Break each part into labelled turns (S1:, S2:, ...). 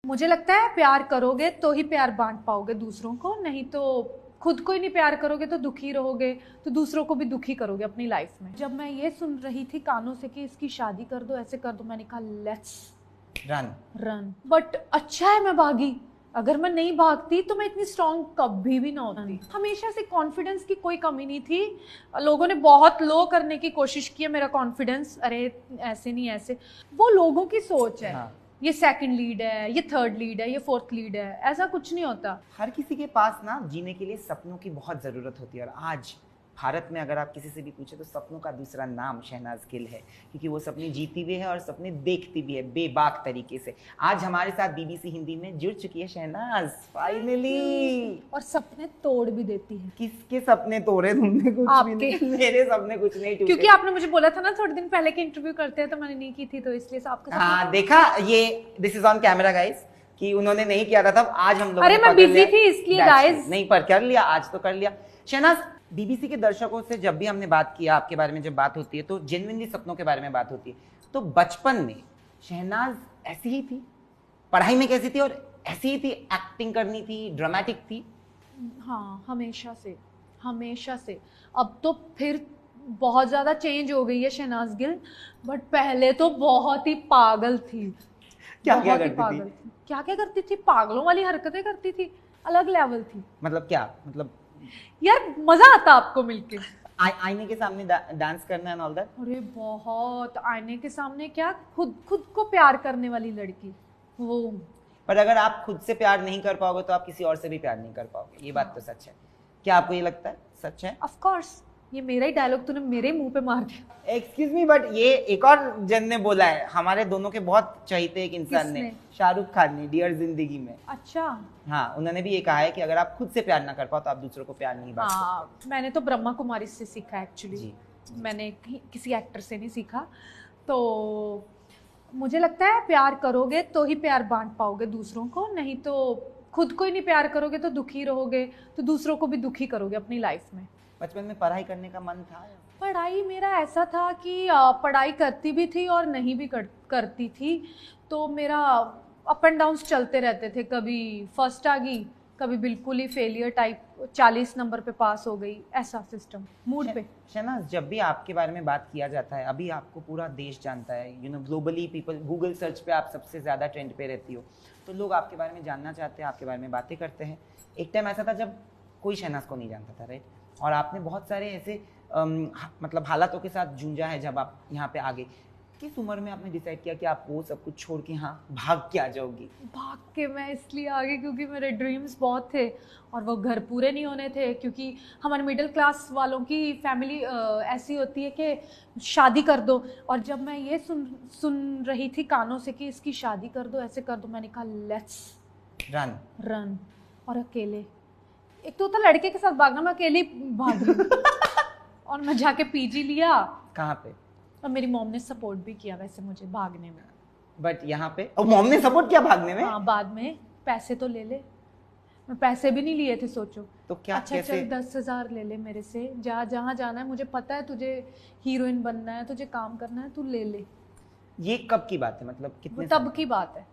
S1: मुझे लगता है प्यार करोगे तो ही प्यार बांट पाओगे दूसरों को, नहीं तो खुद को ही नहीं प्यार करोगे तो दुखी रहोगे, तो दूसरों को भी दुखी करोगे अपनी लाइफ में। जब मैं ये सुन रही थी कानों से कि इसकी शादी कर दो, ऐसे कर दो, मैंने कहा लेट्स रन। बट अच्छा है मैं भागी। अगर मैं नहीं भागती तो मैं इतनी स्ट्रांग कभी भी ना होती। हमेशा से कॉन्फिडेंस की कोई कमी नहीं थी। लोगों ने बहुत लो करने की कोशिश की है मेरा कॉन्फिडेंस, अरे ऐसे नहीं ऐसे, वो लोगों की सोच है। हाँ। ये सेकंड लीड है, ये थर्ड लीड है, ये फोर्थ लीड है, ऐसा कुछ नहीं होता।
S2: हर किसी के पास ना जीने के लिए सपनों की बहुत ज़रूरत होती है, और आज भारत में अगर आप किसी से भी पूछे तो सपनों का दूसरा नाम शहनाज गिल है, क्योंकि वो सपने जीती भी है और सपने देखती भी है बेबाक तरीके से। आज हमारे साथ बीबीसी हिंदी में जुड़ चुकी है शहनाज, फाइनली।
S1: और सपने तोड़ भी देती है।
S2: किसके सपने तोड़े तुमने? कुछ भी नहीं, मेरे सपने कुछ नहीं टूटे।
S1: क्योंकि आपने मुझे बोला था ना थोड़े दिन पहले कि इंटरव्यू करते हैं, तो मैंने नहीं की थी, तो इसलिए आपका
S2: हाँ देखा, ये this is on camera guys कि उन्होंने नहीं किया था तब। आज हम लोग,
S1: अरे मैं बिजी थी इसलिए गाइस,
S2: नहीं पर कर लिया, आज तो कर लिया। शहनाज, बीबीसी के दर्शकों से जब भी हमने बात किया आपके बारे में, जब बात होती है तो जेन्युइनली सपनों के बारे में बात होती है। तो बचपन में शहनाज ऐसी ही थी? पढ़ाई में कैसी थी? और ऐसी ही थी? एक्टिंग करनी थी, ड्रामेटिक थी?
S1: हाँ, हमेशा से। अब तो फिर बहुत ज्यादा चेंज हो गई है शहनाज गिल, बट पहले तो बहुत ही पागल थी।
S2: क्या
S1: करती थी? पागलों वाली हरकतें करती थी, अलग लेवल थी।
S2: मतलब क्या? मतलब
S1: यार मजा आता आपको मिलके।
S2: आईने के सामने डांस करना एंड ऑल दैट?
S1: अरे बहुत, आईने के सामने क्या, खुद को प्यार करने वाली लड़की वो।
S2: पर अगर आप खुद से प्यार नहीं कर पाओगे तो आप किसी और से भी प्यार नहीं कर पाओगे, ये बात तो सच है। क्या आपको ये लगता है सच है?
S1: ऑफ कोर्स, ये मेरा ही डायलॉग तूने मेरे मुंह पे मार दिया।
S2: एक्सक्यूज मी, बट ये एक और जन ने बोला है, हमारे दोनों के बहुत चहीते एक इंसान ने, शाहरुख खान ने, डियर जिंदगी में।
S1: अच्छा।
S2: हाँ, उन्होंने भी ये कहा है कि अगर आप खुद से प्यार ना कर पाओ तो आप दूसरों को प्यार नहीं बांट सकते।
S1: मैंने तो ब्रह्मा कुमारी से सीखा एक्चुअली, मैंने किसी एक्टर से नहीं सीखा। तो मुझे लगता है प्यार करोगे तो ही प्यार बांट पाओगे दूसरों को, नहीं तो खुद को ही नहीं प्यार करोगे तो दुखी रहोगे, तो दूसरों को भी दुखी करोगे अपनी लाइफ में।
S2: बचपन में पढ़ाई करने का मन था?
S1: पढ़ाई मेरा ऐसा था कि पढ़ाई करती भी थी और नहीं भी करती थी, तो मेरा अप एंड डाउन्स चलते रहते थे। कभी फर्स्ट आ गई, कभी बिल्कुल ही फेलियर टाइप, 40 नंबर पे पास हो गई, ऐसा सिस्टम मूड पे।
S2: शहनाज, जब भी आपके बारे में बात किया जाता है, अभी आपको पूरा देश जानता है, you know, globally people, Google search पे आप सबसे ज़्यादा ट्रेंड पे रहती हो, तो लोग आपके बारे में जानना चाहते हैं, आपके बारे में बातें करते हैं। एक टाइम ऐसा था जब कोई शहनाज को नहीं जानता था, राइट? और आपने बहुत सारे ऐसे मतलब हालातों के साथ जूझा है जब आप यहाँ पे आ गए। किस उम्र में आपने डिसाइड किया कि आप वो सब कुछ छोड़ के हाँ भाग के आ जाओगी?
S1: भाग के मैं इसलिए आ गई क्योंकि मेरे ड्रीम्स बहुत थे और वो घर पूरे नहीं होने थे, क्योंकि हमारे मिडिल क्लास वालों की फैमिली ऐसी होती है कि शादी कर दो। और जब मैं ये सुन रही थी कानों से कि इसकी शादी कर दो, ऐसे कर दो, मैंने कहा लेट्स रन। और अकेले, एक तो होता लड़के के साथ भागना, मैं अकेली भाग रही और मैं जाके पीजी लिया।
S2: कहाँ पे?
S1: और मेरी मॉम ने सपोर्ट भी किया वैसे मुझे भागने में।
S2: बट यहाँ पे मॉम ने सपोर्ट किया भागने में?
S1: हाँ, बाद में पैसे तो ले ले, मैं पैसे भी नहीं लिए थे, सोचो।
S2: तो क्या?
S1: अच्छा कैसे? चल 10,000 ले ले मेरे से, जहाँ जाना है, मुझे पता है तुझे हीरोइन बनना है, तुझे काम करना है, तू ले ले।
S2: ये कब की बात है? मतलब कितने?
S1: तब की बात है।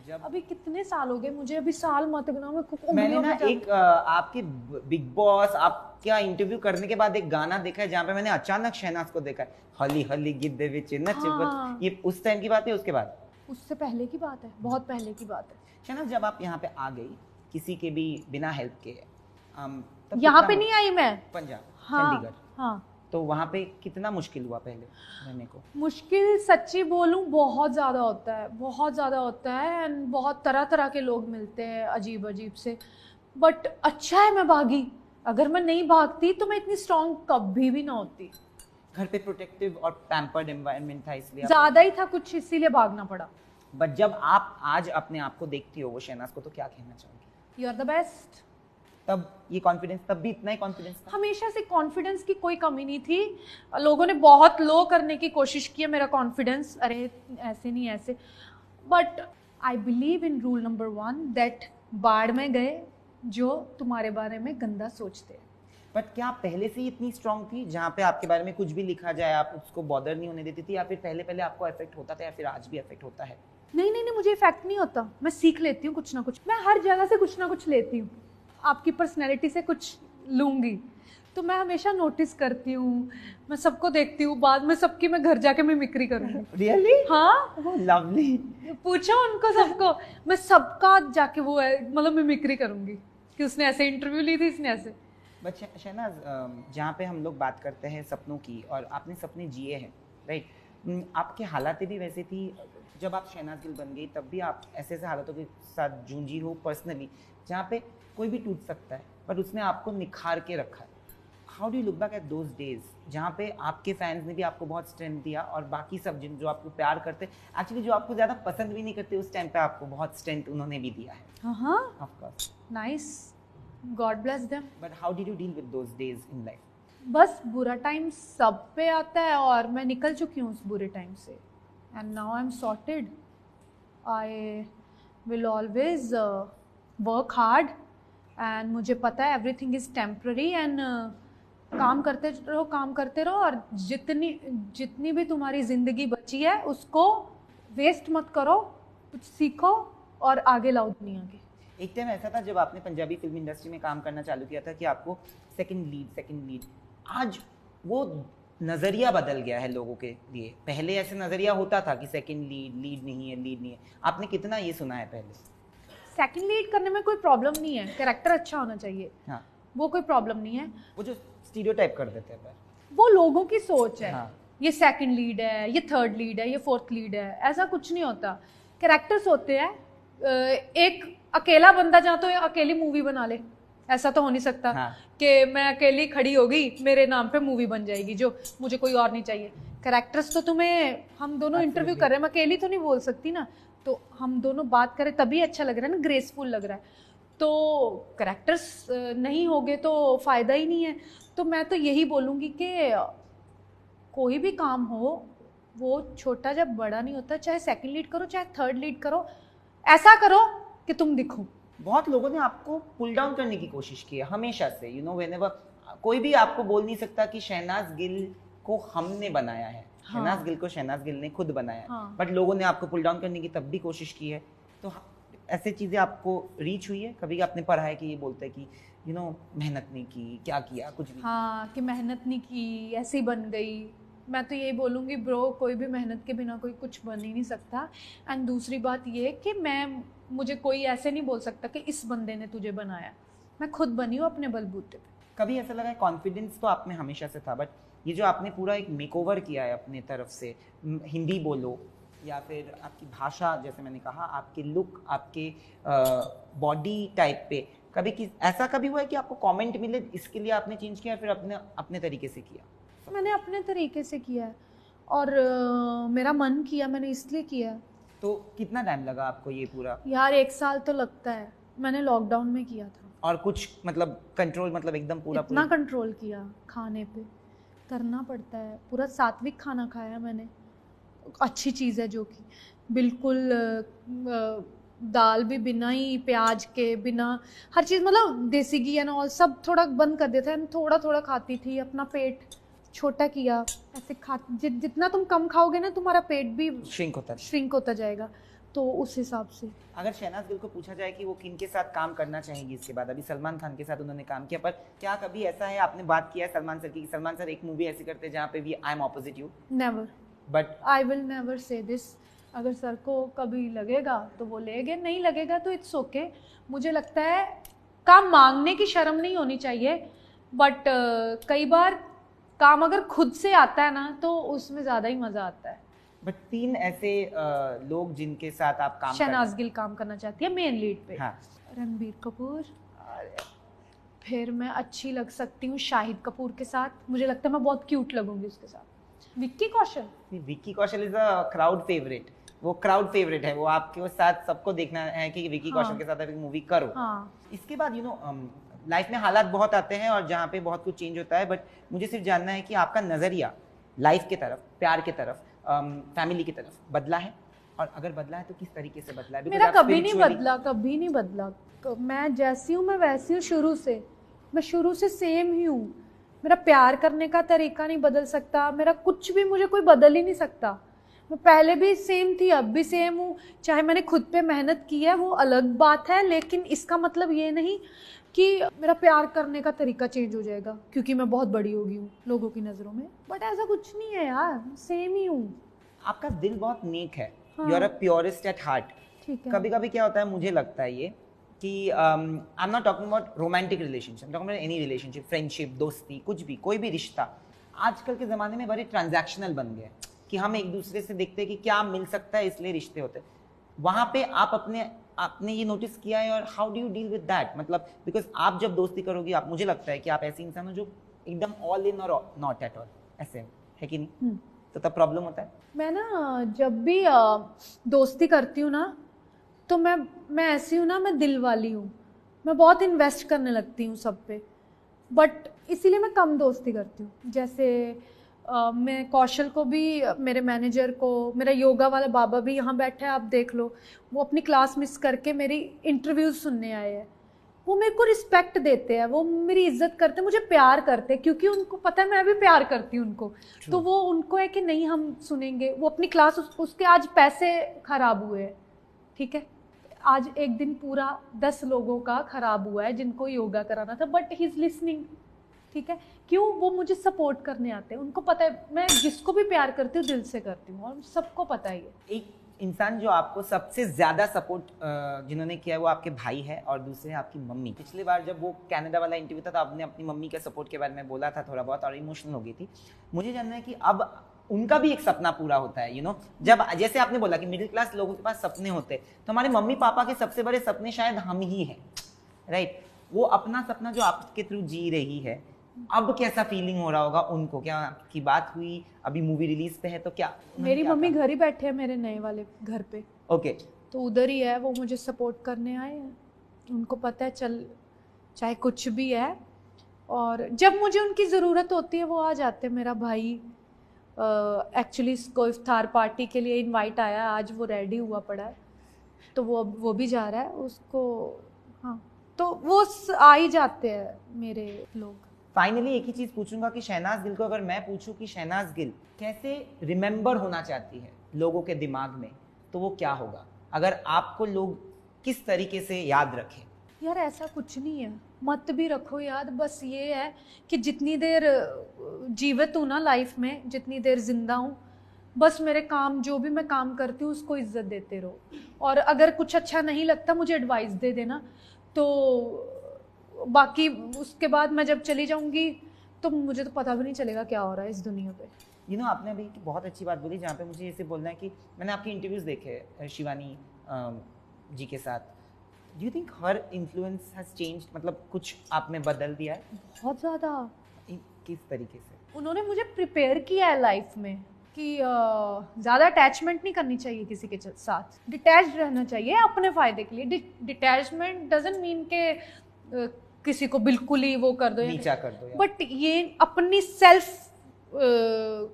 S1: जब अभी कितने साल हो गए मुझे, अभी साल मत गिनाओ।
S2: मैंने ना एक आपके बिग बॉस आपका इंटरव्यू करने के बाद एक गाना देखा है जहाँ पे मैंने अचानक शहनाज को देखा है, हली हली गिद्दे विच नच। ये उस टाइम की बात है? उसके बाद?
S1: उससे पहले की बात है, बहुत पहले की बात है।
S2: शहनाज, जब आप यहाँ पे आ गई किसी के भी बिना हेल्प के,
S1: यहाँ पे नहीं आई मैं,
S2: पंजाब,
S1: चंडीगढ़। हाँ,
S2: तो वहाँ पे कितना मुश्किल हुआ पहले रहने को?
S1: मुश्किल सच्ची बोलूं बहुत ज़्यादा होता है, बहुत ज़्यादा होता है। एंड बहुत तरह तरह के लोग मिलते हैं अजीब अजीब से। बट अच्छा है मैं भागी। अगर मैं नहीं भागती तो मैं इतनी स्ट्रांग कभी भी ना होती।
S2: घर पे प्रोटेक्टिव और पैम्पर्ड एनवायरनमेंट था इसलिए?
S1: ज़्यादा ही था कुछ, इसीलिए भागना पड़ा।
S2: बट जब आप आज अपने आप को देखती हो वो शहनाज को, तो क्या कहना चाहोगी?
S1: You are the best.
S2: तब ये कॉन्फिडेंस, तब भी इतना ही कॉन्फिडेंस था?
S1: हमेशा से कॉन्फिडेंस की कोई कमी नहीं थी। लोगों ने बहुत लो करने की कोशिश की है मेरा कॉन्फिडेंस, अरे ऐसे नहीं ऐसे, but I believe in rule number 1 that बाढ़ में गए जो तुम्हारे बारे में गंदा सोचते हैं।
S2: बट क्या आप पहले से ही इतनी स्ट्रांग थी, जहाँ पे आपके बारे में कुछ भी लिखा जाए आप उसको बॉदर नहीं होने देती थी, या फिर पहले आपको इफेक्ट होता था, या फिर आज भी इफेक्ट होता है?
S1: नहीं नहीं नहीं, मुझे इफेक्ट नहीं होता, मैं सीख लेती हूँ कुछ ना कुछ, मैं हर जगह से कुछ ना कुछ लेती हूँ। आपकी पर्सनैलिटी से कुछ लूँगी तो मैं हमेशा नोटिस करती हूँ, मैं सबको देखती हूँ, बाद में सबकी मैं घर जाके मिमिक्री करूँगी।
S2: रियली?
S1: हाँ,
S2: लवली।
S1: पूछो उनको सबको, मैं सबका जाके वो है मतलब मिमिक्री करूँगी कि उसने ऐसे इंटरव्यू ली थी, इसने ऐसे।
S2: बट शहनाज, जहाँ पे हम लोग बात करते हैं सपनों की और आपने सपने जिए हैं, राइट, आपके हालातें भी वैसे थी जब आप शहनाज गिल बन गई, तब भी आप ऐसे ऐसे हालातों के साथ जूझी हो पर्सनली जहाँ पे कोई भी टूट सकता है, बट उसने आपको निखार के रखा है। How do you look back at those days जहाँ पे आपके फैंस ने भी आपको बहुत स्ट्रेंथ दिया और बाकी सब जिन जो आपको प्यार करते, एक्चुअली जो आपको ज़्यादा पसंद भी नहीं करते, उस टाइम पे आपको बहुत स्ट्रेंथ उन्होंने भी दिया है।
S1: हाँ,
S2: of course,
S1: nice, God bless them.
S2: But how did you deal with those days in life?
S1: बस बुरा टाइम सब पे आता है और मैं निकल चुकी हूँ उस बुरे टाइम से, and now I am sorted. I will always work hard and मुझे पता है एवरीथिंग इज़ टेम्पररी, एंड काम करते रहो और जितनी भी तुम्हारी ज़िंदगी बची है उसको वेस्ट मत करो, कुछ सीखो और आगे लाओ दुनिया के।
S2: एक टाइम ऐसा था जब आपने पंजाबी फिल्म इंडस्ट्री में काम करना चालू किया था कि आपको सेकंड लीड, आज वो नज़रिया बदल गया है लोगों के लिए। पहले ऐसे नज़रिया होता था कि सेकंड लीड नहीं है। आपने कितना ये सुना है पहले?
S1: सेकंड लीड करने में कोई प्रॉब्लम नहीं है, कैरेक्टर अच्छा होना चाहिए।
S2: हाँ,
S1: वो कोई प्रॉब्लम नहीं है,
S2: वो जो स्टीरियोटाइप कर देते हैं पर
S1: वो लोगों की सोच है।
S2: हाँ।
S1: ये सेकंड लीड है, ये थर्ड लीड है, ये फोर्थ लीड है, ऐसा कुछ नहीं होता। कैरेक्टर्स होते हैं। एक अकेला बंदा जहाँ तो अकेली मूवी बना ले, ऐसा तो हो नहीं सकता
S2: हाँ।
S1: कि मैं अकेली खड़ी होगी मेरे नाम पे मूवी बन जाएगी जो मुझे कोई और नहीं चाहिए। कैरेक्टर्स तो तुम्हें, हम दोनों इंटरव्यू कर रहे हैं, मैं अकेली तो नहीं बोल सकती ना, तो हम दोनों बात करें तभी अच्छा लग रहा है ना, ग्रेसफुल लग रहा है। तो कैरेक्टर्स नहीं होगे तो फ़ायदा ही नहीं है। तो मैं तो यही बोलूँगी कि कोई भी काम हो वो छोटा जब बड़ा नहीं होता, चाहे सेकंड लीड करो चाहे थर्ड लीड करो, ऐसा करो कि तुम दिखो।
S2: बहुत लोगों ने आपको पुल डाउन करने की कोशिश की है हमेशा से, यू नो, व्हेनेवर कोई भी आपको बोल नहीं सकता कि शहनाज गिल को हमने बनाया है।
S1: हाँ।
S2: शहनाज गिल को शहनाज गिल ने खुद बनाया है।
S1: हाँ।
S2: बट लोगों ने आपको पुल डाउन करने की तब भी कोशिश की है। तो ऐसे चीजें आपको रीच हुई है कभी? आपने पढ़ा है कि ये बोलते हैं कि यू नो मेहनत नहीं की, क्या किया, कुछ भी?
S1: हाँ, कि मेहनत नहीं की, ऐसी बन गई। मैं तो यही बोलूँगी ब्रो, कोई भी मेहनत के बिना कोई कुछ बन ही नहीं सकता। एंड दूसरी बात ये कि मुझे कोई ऐसे नहीं बोल सकता कि इस बंदे ने तुझे बनाया, मैं खुद बनी हूँ अपने बलबूते पे।
S2: कभी ऐसा लगा है, कॉन्फिडेंस तो आप में हमेशा से था, बट ये जो आपने पूरा एक मेकओवर किया है अपने तरफ से, हिंदी बोलो या फिर आपकी भाषा, जैसे मैंने कहा, आपके लुक, आपके बॉडी टाइप पे, कभी ऐसा कभी हुआ है कि आपको कमेंट मिले इसके लिए आपने चेंज किया, फिर अपने तरीके से किया?
S1: मैंने अपने तरीके से किया है और मेरा मन किया, मैंने इसलिए किया है।
S2: तो कितना टाइम लगा आपको ये पूरा?
S1: यार 1 साल तो लगता है, मैंने लॉकडाउन में किया था।
S2: और कुछ मतलब कंट्रोल, मतलब एकदम पूरा
S1: इतना कंट्रोल किया, खाने पे करना पड़ता है, पूरा सात्विक खाना खाया मैंने, अच्छी चीज़ है जो कि बिल्कुल दाल भी बिना ही प्याज के, बिना हर चीज़, मतलब देसी घी एंड ऑल सब थोड़ा बंद कर देता है। थोड़ा थोड़ा खाती थी, अपना पेट छोटा किया, ऐसे जितना तुम कम खाओगे ना तुम्हारा पेट भी श्रिंक होता जाएगा, तो उस हिसाब से।
S2: अगर शहनाज गिल को पूछा जाए कि वो किन के साथ काम करना चाहेंगी इसके बाद, अभी सलमान खान के साथ उन्होंने काम किया, पर क्या कभी ऐसा है, आपने बात किया है सलमान सर की, सलमान सर एक मूवी ऐसी करते हैं जहाँ पे भी I am opposite you?
S1: Never,
S2: but
S1: I will never say this. अगर सर को कभी लगेगा तो वो लेंगे, नहीं लगेगा तो इट्स ओके। मुझे लगता है काम मांगने की शर्म नहीं होनी चाहिए, बट कई बार काम अगर खुद से आता है ना तो उसमें ज़्यादा ही मज़ा आता है।
S2: बट 3 ऐसे लोग जिनके साथ आप काम
S1: शहनाज गिल काम करना चाहती है मेन लीड पे।
S2: हाँ।
S1: रणबीर कपूर, फिर मैं अच्छी लग सकती हूँ शाहिद कपूर के साथ, मुझे लगता है मैं बहुत क्यूट लगूंगी उसके साथ। Vicky Kaushal,
S2: Vicky Kaushal is a crowd favourite, वो क्राउड फेवरेट है, वो आपके साथ सबको देखना है कि विक्की
S1: हाँ।
S2: कौशल के साथ एक मूवी करो।
S1: हाँ।
S2: इसके बाद यू नो लाइफ में हालात बहुत आते हैं और जहाँ पे बहुत कुछ चेंज होता है, बट मुझे सिर्फ जानना है कि आपका नज़रिया लाइफ के तरफ, प्यार के तरफ, फैमिली की तरफ बदला है, और अगर बदला है तो किस तरीके से बदला है?
S1: मेरा कभी नहीं बदला, कभी नहीं बदला। मैं जैसी हूँ मैं वैसी हूँ शुरू से, मैं शुरू से सेम ही हूँ। मेरा प्यार करने का तरीका नहीं बदल सकता, मेरा कुछ भी, मुझे कोई बदल ही नहीं सकता। मैं पहले भी सेम थी, अब भी सेम हूँ। चाहे मैंने खुद पे मेहनत की है वो अलग बात है, लेकिन इसका मतलब ये नहीं कि मेरा प्यार करने का तरीका चेंज हो जाएगा क्योंकि मैं बहुत बड़ी हो गई हूँ लोगों की नज़रों में। बट ऐसा कुछ नहीं है यार, सेम ही हूँ।
S2: आपका दिल बहुत नेक है,
S1: हाँ।
S2: You are a purest at heart.
S1: ठीक है।
S2: कभी कभी क्या होता है, मुझे लगता है ये कि I am not talking about romantic relationship, talking about any relationship, friendship, दोस्ती, कुछ भी, कोई भी रिश्ता आजकल के ज़माने में बड़े ट्रांजैक्शनल बन गए कि हम एक दूसरे से देखते हैं कि क्या मिल सकता है, इसलिए रिश्ते होते हैं। वहाँ पे आपने ये नोटिस किया है, और how do you deal with that? मतलब बिकॉज आप जब दोस्ती करोगी, आप, मुझे लगता है कि आप ऐसे इंसान हो जो एकदम ऑल इन और नॉट एट ऑल, ऐसे है कि नहीं? तो तब प्रॉब्लम होता है।
S1: मैं ना जब भी दोस्ती करती हूँ ना, तो मैं ऐसी हूँ ना, मैं दिल वाली हूँ, मैं बहुत इन्वेस्ट करने लगती हूँ सब पे। बट इसीलिए मैं कम दोस्ती करती हूँ। जैसे मैं कौशल को भी, मेरे मैनेजर को, मेरा योगा वाला बाबा भी यहाँ बैठा है, आप देख लो, वो अपनी क्लास मिस करके मेरी इंटरव्यूज सुनने आए हैं। वो मेरे को रिस्पेक्ट देते हैं, वो मेरी इज्जत करते हैं, मुझे प्यार करते हैं, क्योंकि उनको पता है मैं भी प्यार करती हूँ उनको। तो वो उनको है कि नहीं हम सुनेंगे। वो अपनी क्लास, उसके आज पैसे खराब हुए हैं, ठीक है, आज एक दिन पूरा 10 लोगों का खराब हुआ है जिनको योगा कराना था, बट ही इज लिसनिंग। ठीक है, क्यों? वो मुझे सपोर्ट करने आते हैं, उनको पता है मैं जिसको भी प्यार करती हूँ दिल से करती हूँ, और सबको पता ही है।
S2: एक इंसान जो आपको सबसे ज्यादा सपोर्ट जिन्होंने किया है वो आपके भाई है, और दूसरे है आपकी मम्मी। पिछली बार जब वो कनाडा वाला इंटरव्यू था तो आपने अपनी मम्मी के सपोर्ट के बारे में बोला था थोड़ा बहुत, और इमोशनल हो गई थी। मुझे जानना है कि अब उनका भी एक सपना पूरा होता है, यू नो, जब जैसे आपने बोला कि मिडिल क्लास लोगों के पास सपने होते हैं, तो हमारे मम्मी पापा के सबसे बड़े सपने शायद हम ही हैं, राइट? वो अपना सपना जो आपके थ्रू जी रही है, अब कैसा फीलिंग हो रहा होगा उनको? क्या आपकी बात हुई? अभी मूवी रिलीज पे है तो क्या?
S1: मेरी मम्मी घर ही बैठे हैं मेरे नए वाले घर पे।
S2: ओके।
S1: तो उधर ही है, वो मुझे सपोर्ट करने आए हैं। उनको पता है चल चाहे कुछ भी है, और जब मुझे उनकी ज़रूरत होती है वो आ जाते हैं। मेरा भाई एक्चुअली इसको इफ्तार पार्टी के लिए इनवाइट आया, आज वो रेडी हुआ पड़ा है, तो वो भी जा रहा है उसको। हाँ, तो वो आ ही जाते हैं मेरे लोग।
S2: फाइनली एक ही चीज पूछूंगा कि शहनाज गिल को अगर मैं पूछूं कि शहनाज गिल कैसे रिमेंबर होना चाहती है लोगों के दिमाग में, तो वो क्या होगा? अगर आपको लोग किस तरीके से याद रखें?
S1: यार ऐसा कुछ नहीं है, मत भी रखो याद। बस ये है कि जितनी देर जीवित हूँ ना लाइफ में, जितनी देर जिंदा हूँ, बस मेरे काम, जो भी मैं काम करती हूँ उसको इज्जत देते रहो। और अगर कुछ अच्छा नहीं लगता मुझे एडवाइस दे देना, तो बाकी उसके बाद मैं जब चली जाऊंगी तो मुझे तो पता भी नहीं चलेगा क्या हो रहा है इस दुनिया पे।
S2: यू नो, आपने अभी की बहुत अच्छी बात बोली, जहाँ पे मुझे इसे बोलना है कि मैंने आपकी इंटरव्यूज देखे शिवानी जी के साथ। Do you think her influence has changed? मतलब कुछ आप में बदल दिया है?
S1: बहुत ज़्यादा।
S2: किस तरीके से?
S1: उन्होंने मुझे प्रिपेयर किया है लाइफ में कि ज़्यादा अटैचमेंट नहीं करनी चाहिए किसी के साथ, डिटैच्ड रहना चाहिए अपने फ़ायदे के लिए। डिटैचमेंट डजंट मीन के किसी को बिल्कुल ही वो कर दो,
S2: नीचा कर दो,
S1: बट ये अपनी सेल्फ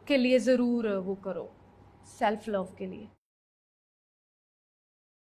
S1: के लिए ज़रूर वो करो, सेल्फ लव के लिए।